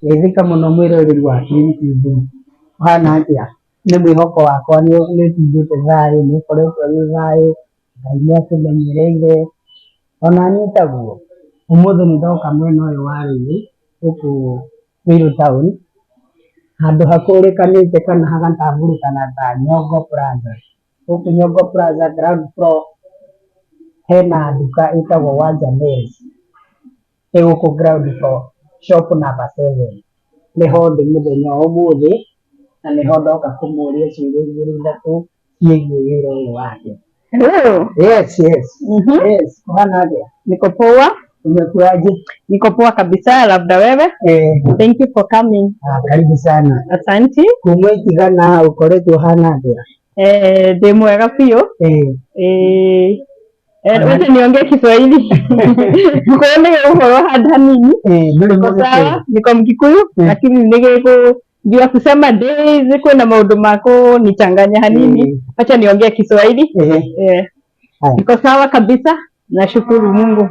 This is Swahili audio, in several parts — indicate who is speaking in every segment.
Speaker 1: Ethika muno mwiroreri wa Kiri TV. Hana atia nĩ mwĩhoko wakwa nĩ tugĩte thayũ, nĩ ũkoretwo wĩ thayũ, Ngai nĩ atũmenyereire ona niĩ taguo. Ũmũthĩ nĩ ndoka mwena ũyũ wa Rũirũ gũkũ Ruiru town, handũ hakũrĩkanĩte kana hagatambũrĩkana ta Nyongo Plaza. Gũkũ Nyongo Plaza ground floor hena nduka ĩtagwo Wanja Mills, ĩ gũkũ ground floor shop number 7. Nĩho ndĩ mũthenya wa ũmũthĩ na nĩho ndoka kũmũria ciũria igĩrĩ ithatũ ciĩgiĩ wĩra ũyũ wake.
Speaker 2: Hello.
Speaker 1: Yes. Yes. Kuhana aje?
Speaker 2: Niko poa.
Speaker 1: Umekuaje?
Speaker 2: Niko poa kabisa, labda wewe? Thank you for coming.
Speaker 1: Karibu sana.
Speaker 2: Asante.
Speaker 1: Kumwĩtigana ũkoretwo hana aje?
Speaker 2: Ndĩ mwega biũ. Wacha niongee Kiswahili. Kuone uhoro hada nini? Niko sawa, niko Mkikuyu, lakini ndio kusema days kuna maundu mako nichanganya hanini. Wacha niongee Kiswahili. Niko sawa kabisa, nashukuru Mungu.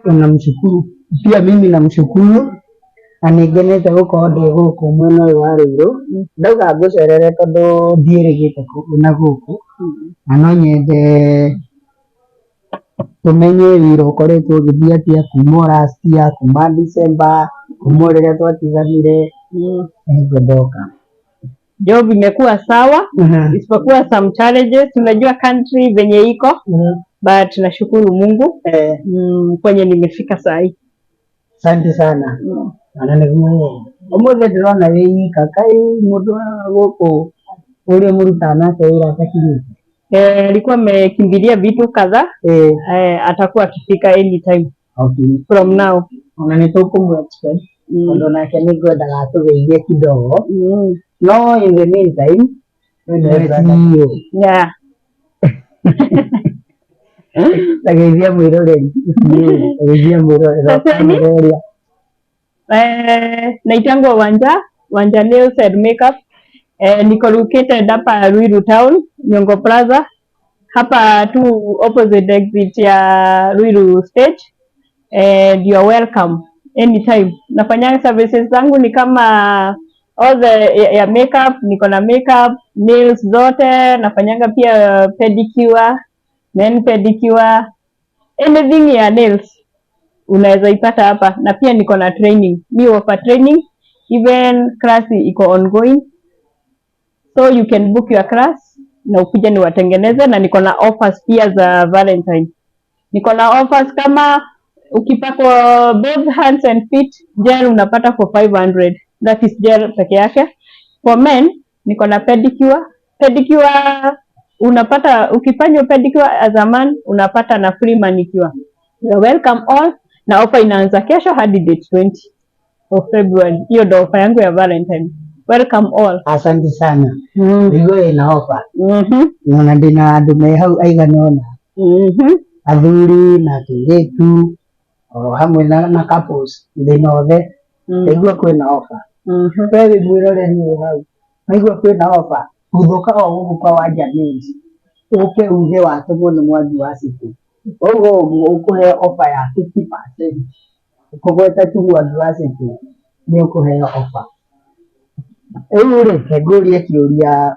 Speaker 1: Namshukuru pia mimi namshukuru anigenete gukorwo ndi guku mwena uyu wa Ruiru. Ndauga ngucerere tondu ndiĩrĩgĩte na guku na no nyende tumenye wĩra ũkoretwo ũgĩthiĩ atĩa kuma last year, kuma December, kuma rĩrĩa twatiganire. Nĩguo ndoka.
Speaker 2: Job imekuwa sawa, isipokuwa some challenges. Unajua country venye iko, but nashukuru Mungu kwenye nimefika saa hii.
Speaker 1: Asante sana. Ũmũthĩ ndĩrona wĩ ika, kaĩ mũndũ wa gũkũ ũrĩa mũrutaga nake wĩra atakirĩte?
Speaker 2: Alikuwa amekimbilia vitu kadhaa, atakuwa akifika anytime.
Speaker 1: Okay.
Speaker 2: From now.
Speaker 1: Ona nĩtũkũmwexpect tondũ nake nĩngwendaga atũgeithie kidogo. No in the meantime,
Speaker 2: yeah.
Speaker 1: Tageithia mwĩroreri.
Speaker 2: Naitangwa Wanja Nails and Makeup. Niko located hapa Ruiru town, Nyongo Plaza. Hapa tu opposite exit ya Ruiru stage. And you are welcome anytime. Nafanya services zangu ni kama all the ya makeup, niko na makeup, nails zote, nafanyanga pia pedicure, men pedicure, anything ya nails unaweza ipata hapa. Na pia niko na training, mi offer training, even class iko ongoing, so you can book your class na ukuje niwatengeneze. Na niko na offers pia za Valentine. Niko na offers kama ukipakwa both hands and feet gel unapata for 500. That is gel peke yake. For men niko na pedicure. Pedicure unapata, ukifanya pedicure as a man unapata na free manicure. You're welcome all. Na offer inaanza kesho hadi date 20 of February. Hiyo ndio offer yangu ya Valentine. Welcome all.
Speaker 1: Asante sana. Ndio ina offer. Na ndina andu me hau aigana ona. Athuri na airĩtu hamwe na couples thĩna othe naigua kwĩna offer. We wĩ mwĩroreri wĩ hau naigua kwĩna offer, hũthũka o gũkũ kwa Wanja Mills ũke uge watũmwo nĩ mwangi wa city, ũguo ũkũheo offer ya 50%. Ũkũgweta tu mwangi wa city nĩ ũkũheo offer. Rĩu rĩ ngũrie kĩũria,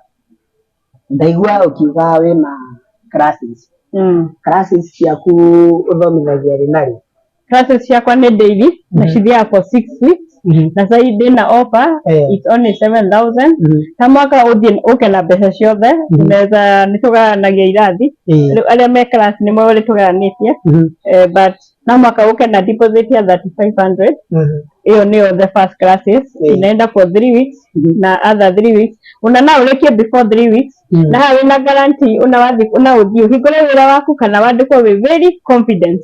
Speaker 1: ndaigua ũkiuga wĩna classes. Classes ciaku ũthomithagia rĩ na rĩ?
Speaker 2: Classes ciakwa nĩ daily na cithiaga for 6 weeks. Na sasa hii ndĩna offer, it's only 7,000. Ta mwaka ũthiĩ ũke na mbeca ciothe, unaweza nĩtũgayanagia irathi. Rĩu arĩa me class nĩmo tũgayanĩtie, but na mwaka ũke na deposit ya 3,500. Hiyo nĩyo the first classes. Inaenda for 3 weeks na other 3 weeks. Una ũrĩkie before 3 weeks. Na hawe na guarantee unaũthiĩ hingũre wĩra waku kana wandĩkwo wĩ very confident.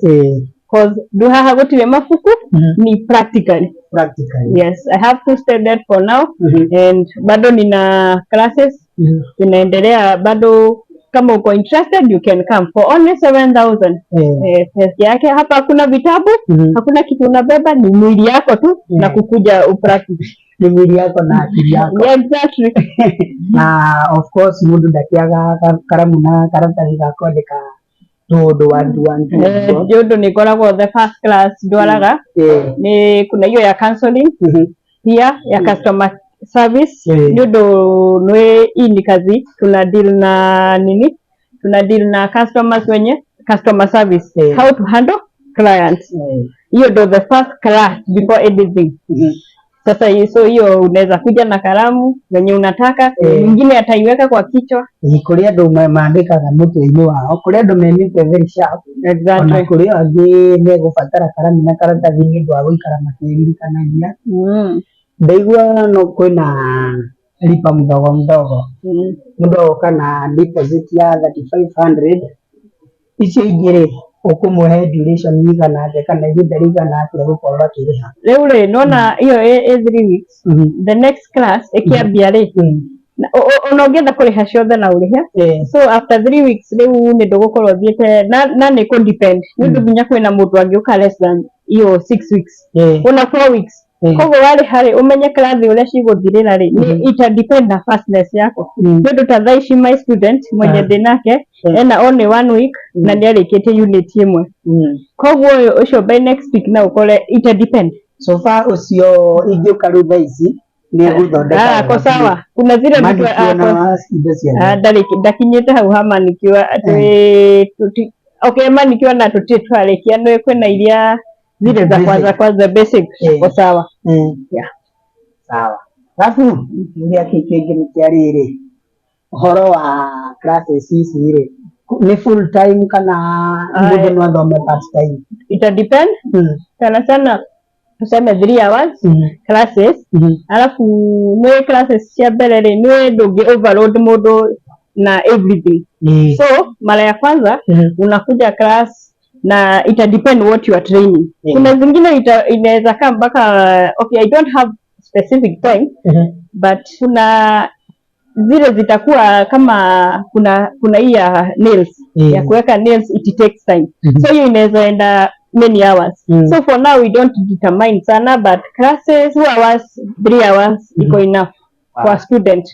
Speaker 2: Because do haha gũtirĩ mabuku, ni practically. Yes, I have to stay there for now. And bado nina classes zinaendelea bado. Kama uko interested you can come for only 7,000. Pesa yake hapa hakuna vitabu, hakuna kitu unabeba, ni mwili yako tu na kukuja upractice.
Speaker 1: Ni mwili yako na akili yako.
Speaker 2: Yeah, exactly.
Speaker 1: Na of course mundu ndakiaga karamu na karatathi ga kwandĩka tondũ wandu
Speaker 2: jodo nikoragwo the first class ndwaraga. Ni kuna hiyo ya counseling, pia ya customer service nyodo nwe ini kazi tuna deal na nini, tuna deal na customers wenye customer service, how to handle clients. Hiyo ndo the first class before anything. Sasa hiyo unaweza kuja na kalamu wenye unataka, mwingine ataiweka kwa kichwa. Kuria ndo maandika kama mtu yenyewe wao, kuria ndo memite very sharp. Exactly. Na kuria agi nego fatara kalamu na karata vingi ndo awikara makiri kana nia. Ndaigua no kwina lipa mdogo mdogo kana deposit ya 3500 icio ingire ukumuhe duration nyigana atĩa kana ihinda rĩigana atĩa gũkorwo akĩrĩha. Rĩu rĩ nona hiyo 3 weeks the next class ĩkĩambia rĩ ona ũngĩenda kũrĩha ciothe na ũrĩhe. So after 3 weeks rĩu nĩ ndũgũkorwo thiĩte na nĩ kũ depend nĩ ũndũ nginya kwĩna mũndũ angĩũka less than hiyo 6 weeks ona 4 weeks. Koguo warĩha rĩ ũmenye class ũrĩa cigũthirĩra rĩ nĩ ita depend na fastness yako. Nĩ ũndũ ta thaa ici my student mwenye ndĩnake ena only 1 week na nĩ arĩkĩtie unit ĩmwe. Koguo ũcio by next week na ũkore ita depend. So far ũcio ingĩũka rĩu thaa ici nĩ gũthondeka. Kwa sawa kuna zile mtu ndakinyĩte hau ha manicure atĩ okay manicure na tũtĩtwarĩkia nĩ kwĩna iria zile za kwanza basic kwa sawa. Yeah. Sawa. Alafu ndio kingine ni kiariri. Uhoro wa classes hizi ile ni full time kana ndio ndio ndo part time. It depend. Sana sana tuseme 3 hours classes. Alafu no classes cia mbere ni ndungi overload mundu na everything. So mara ya kwanza unakuja class na ita depend what you are training. Kuna zingine inaweza kama mpaka okay I don't have specific time but kuna zile zitakuwa kama kuna hii ya nails ya kuweka nails it takes time. So hiyo inaweza enda many hours. So for now we don't determine sana but classes 2 hours 3 hours iko enough for student.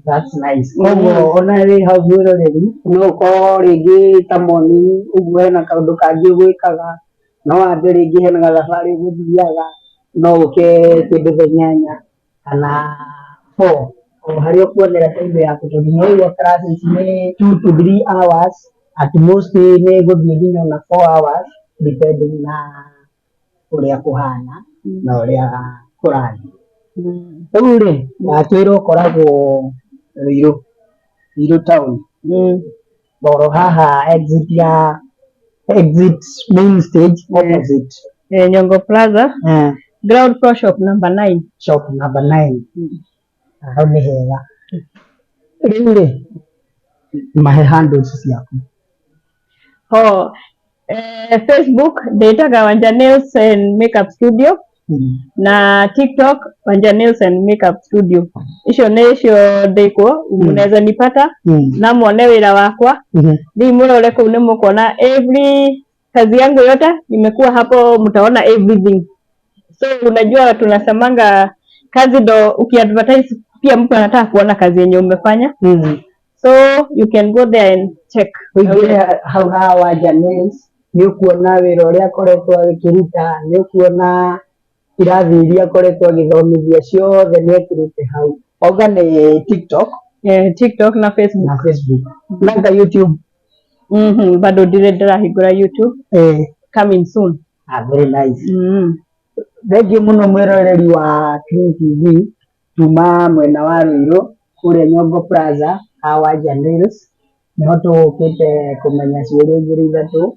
Speaker 2: That's nice. Koguo ona ri hau gwiro ri no ko ringi ta moni ugwe na kaundu kangi gwikaga no ambe ringi hena thabari guthiaga no uke kindu nyanya kana 4 o hari okuonera time yaku tondu no iwa classes ni 2 to 3 hours at most ni guthie nginya na 4 hours depending na uria kuhana na uria kurani. Rĩu rĩ watwĩrwo koragwo Ruiru town. Boro haha exit main stage opposite Nyongo Plaza. Ground floor shop number 9. Shop number 9. Hau nĩ hega. Rĩu rĩ mahe handles ciaku. Facebook ndĩtaga Wanja Nails and Makeup Studio. Na TikTok Wanja Nails and Makeup Studio. Icio nĩ cio ndĩkwo munaweza nipata na muone wĩra wakwa. Ni murore kuu nĩ mukuona every kazi yangu yote nimekuwa hapo, mtaona everything. So unajua tunasemanga kazi ndo ukiadvertise pia mtu anataka kuona kazi yenye umefanya. So you can go there and check. How Wanja Nails ni ukuona wĩra ũrĩa akoretwo agĩkĩruta, ni ukuona irathi iria akoretwo agĩthomithia ciothe nĩ ekĩrĩte hau. Oga nĩ TikTok. TikTok na Facebook. Na YouTube. Bado ndĩrahingũra YouTube. Coming soon. Very nice. Thengiũ mũno mwĩroreri wa Clean TV tuma mwena wa Ruiru kũrĩa Nyongo Plaza Wanja Nails. Nĩho tũkĩte kũmenya ciũria ngiri ithatũ.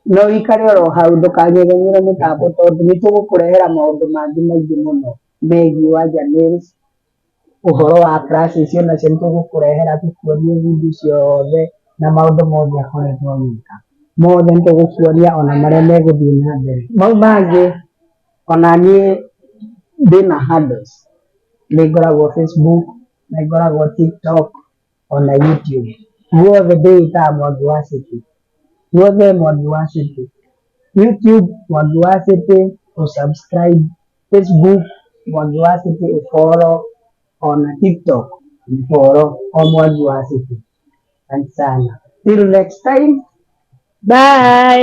Speaker 2: No ikare oro hau ndũkanyegenyere mĩtambo tondũ nĩ tũgũkũrehera maũndũ mangĩ maingĩ mũno megiĩ Wanja Nails. Ũhoro wa classes icio nacio nĩ tũgũkũrehera tũkuonie video ciothe na maũndũ mothe akoretwo agĩka. Mothe nĩ tũgũkuonia ona marĩa megũthiĩ na mbere. Mau mangĩ ona niĩ ndĩna handles. Nĩ ngoragwo Facebook, nĩ ngoragwo TikTok ona YouTube. Guothe ndĩĩtaga Mwangi wa City. Guothe Mwangi wa City. YouTube Mwangi wa City, subscribe. Facebook Mwangi wa City, follow. On TikTok follow Mwangi wa City. Asante sana. Till next time. Bye.